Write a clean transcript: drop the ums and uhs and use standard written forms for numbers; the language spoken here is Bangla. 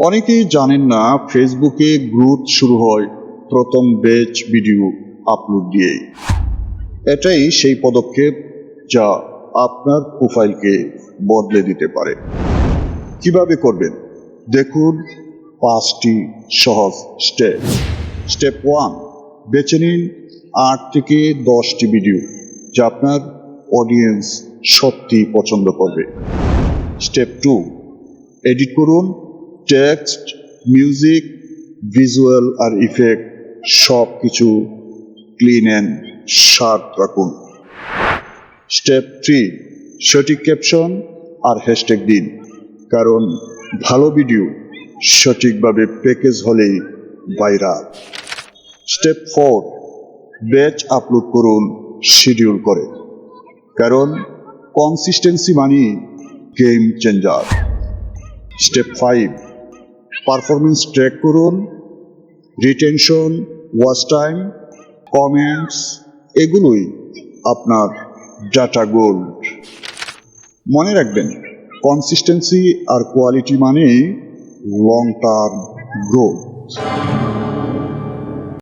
অনেকেই জানেন না ফেসবুকে গ্রোথ শুরু হয় প্রথম ব্যাচ ভিডিও আপলোড দিয়েই। এটাই সেই পদক্ষেপ যা আপনার প্রোফাইলকে বদলে দিতে পারে। কিভাবে করবেন দেখুন 5টি সহজ স্টেপ। স্টেপ 1, বেছে নিন 8 থেকে 10টি ভিডিও যা আপনার অডিয়েন্স সত্যি পছন্দ করবে। স্টেপ 2, এডিট করুন। টেক্সট, মিউজিক, ভিজুয়াল আর ইফেক্ট সব কিছু ক্লিন অ্যান্ড শার্প রাখুন। স্টেপ 3, সঠিক ক্যাপশন আর হ্যাশট্যাগ দিন, কারণ ভালো ভিডিও সঠিকভাবে প্যাকেজ হলেই ভাইরাল। স্টেপ 4, ব্যাচ আপলোড করুন শিডিউল করে, কারণ কনসিস্টেন্সি মানেই game changer. Step 5, performance track করুন। রিটেনশন, ওয়াচ টাইম, কমেন্টস এগুলোই আপনার ডাটা গোল্ড। মনে রাখবেন, কনসিস্টেন্সি আর কোয়ালিটি মানেই লং টার্ম গ্রোথ।